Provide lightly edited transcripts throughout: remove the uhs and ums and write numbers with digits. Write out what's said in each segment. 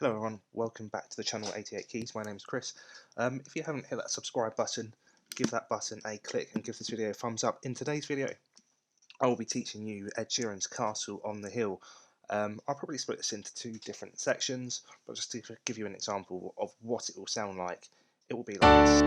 Hello everyone, welcome back to the channel 88 Keys. My name is Chris. If you haven't hit that subscribe button, give that button a click and give this video a thumbs up. In today's video, I will be teaching you Ed Sheeran's Castle on the Hill. I'll probably split this into two different sections, but just to give you an example of what it will sound like, it will be like this.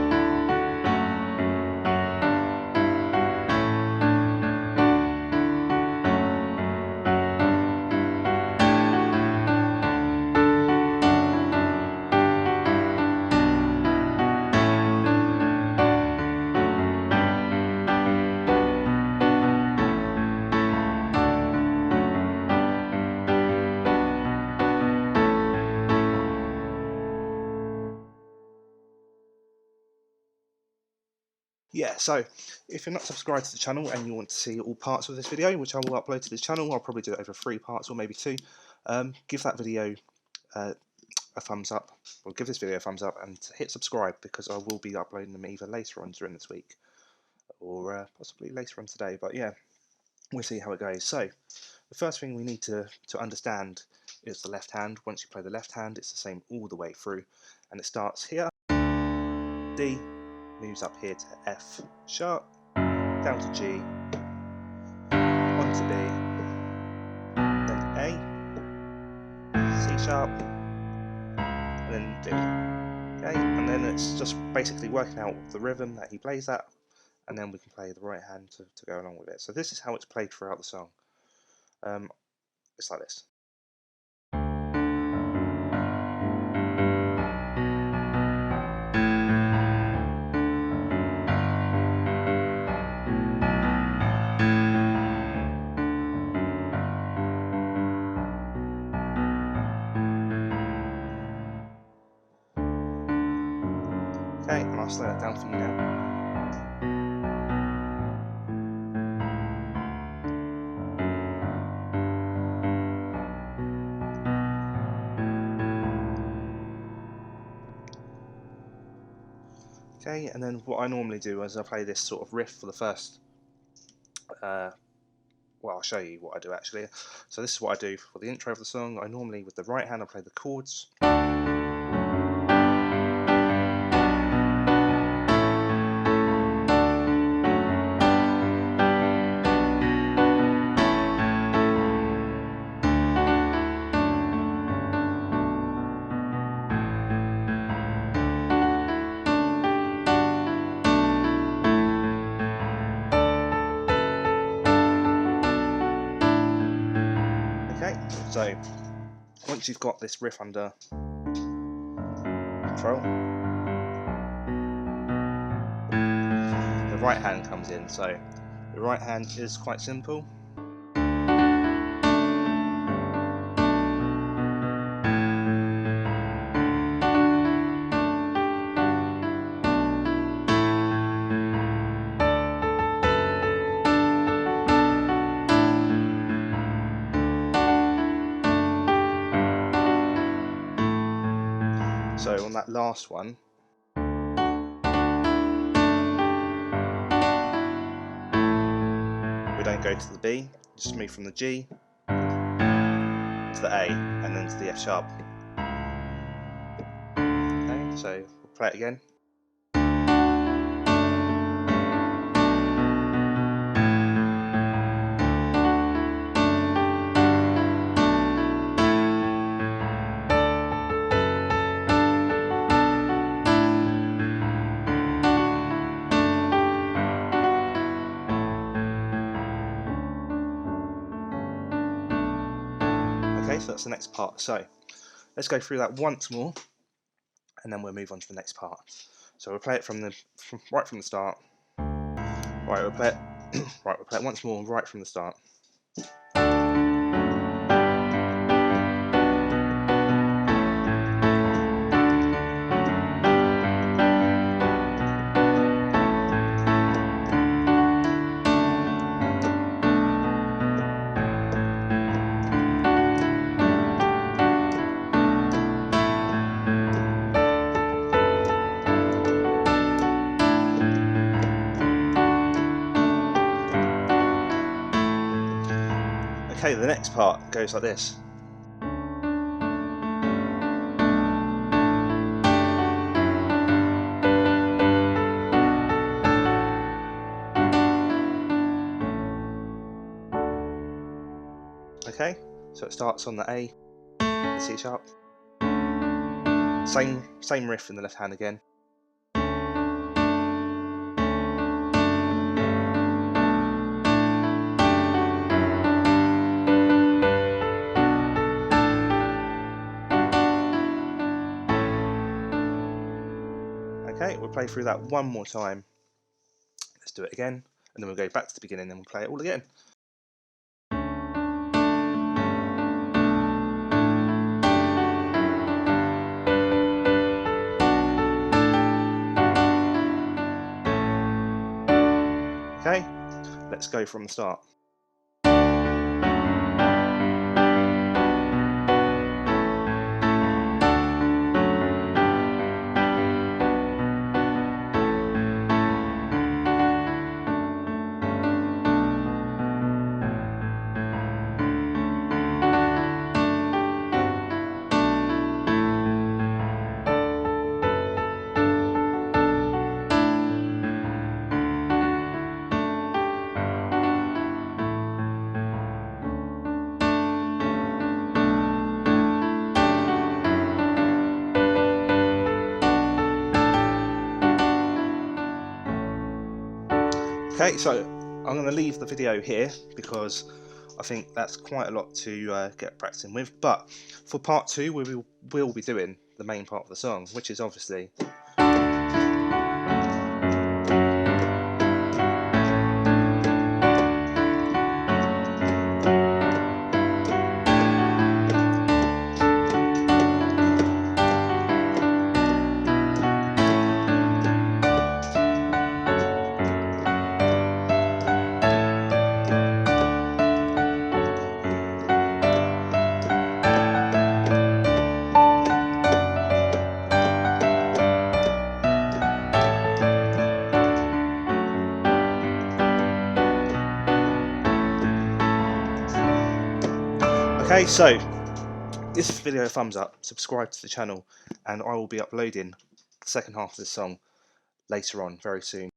So if you're not subscribed to the channel and you want to see all parts of this video, which I will upload to this channel, I'll probably do it over 3 parts or maybe 2, give that video a thumbs up, or give this video a thumbs up and hit subscribe, because I will be uploading them either later on during this week or possibly later on today, but yeah, we'll see how it goes. So the first thing we need to understand is the left hand. Once you play the left hand, it's the same all the way through, and it starts here, D, moves up here to F sharp, down to G, on to B, then A, C sharp, and then D. Okay, and then it's just basically working out the rhythm that he plays at, and then we can play the right hand to go along with it. So this is how it's played throughout the song. It's like this. Okay, and I'll slow that down for you now. Okay, and then what I normally do is I play this sort of riff for the first, well, I'll show you what I do actually. So this is what I do for the intro of the song. I normally, with the right hand, I play the chords. So once you've got this riff under control, the right hand comes in. So the right hand is quite simple. So on that last one, we don't go to the B, just move from the G to the A and then to the F sharp. Okay, so we'll play it again. Okay, so that's the next part. So let's go through that once more, and then we'll move on to the next part. So we'll play it right from the start. Right, we'll play it. Right, we'll play it once more, right from the start. Okay, the next part goes like this. Okay, so it starts on the A, the C sharp. Same riff in the left hand again. Okay, we'll play through that one more time. Let's do it again, and then we'll go back to the beginning and we'll play it all again. Okay, let's go from the start. Okay, so I'm going to leave the video here because I think that's quite a lot to get practicing with. But for part 2, we will be doing the main part of the song, which is obviously okay. So this video a thumbs up, subscribe to the channel, and I will be uploading the second half of this song later on, very soon.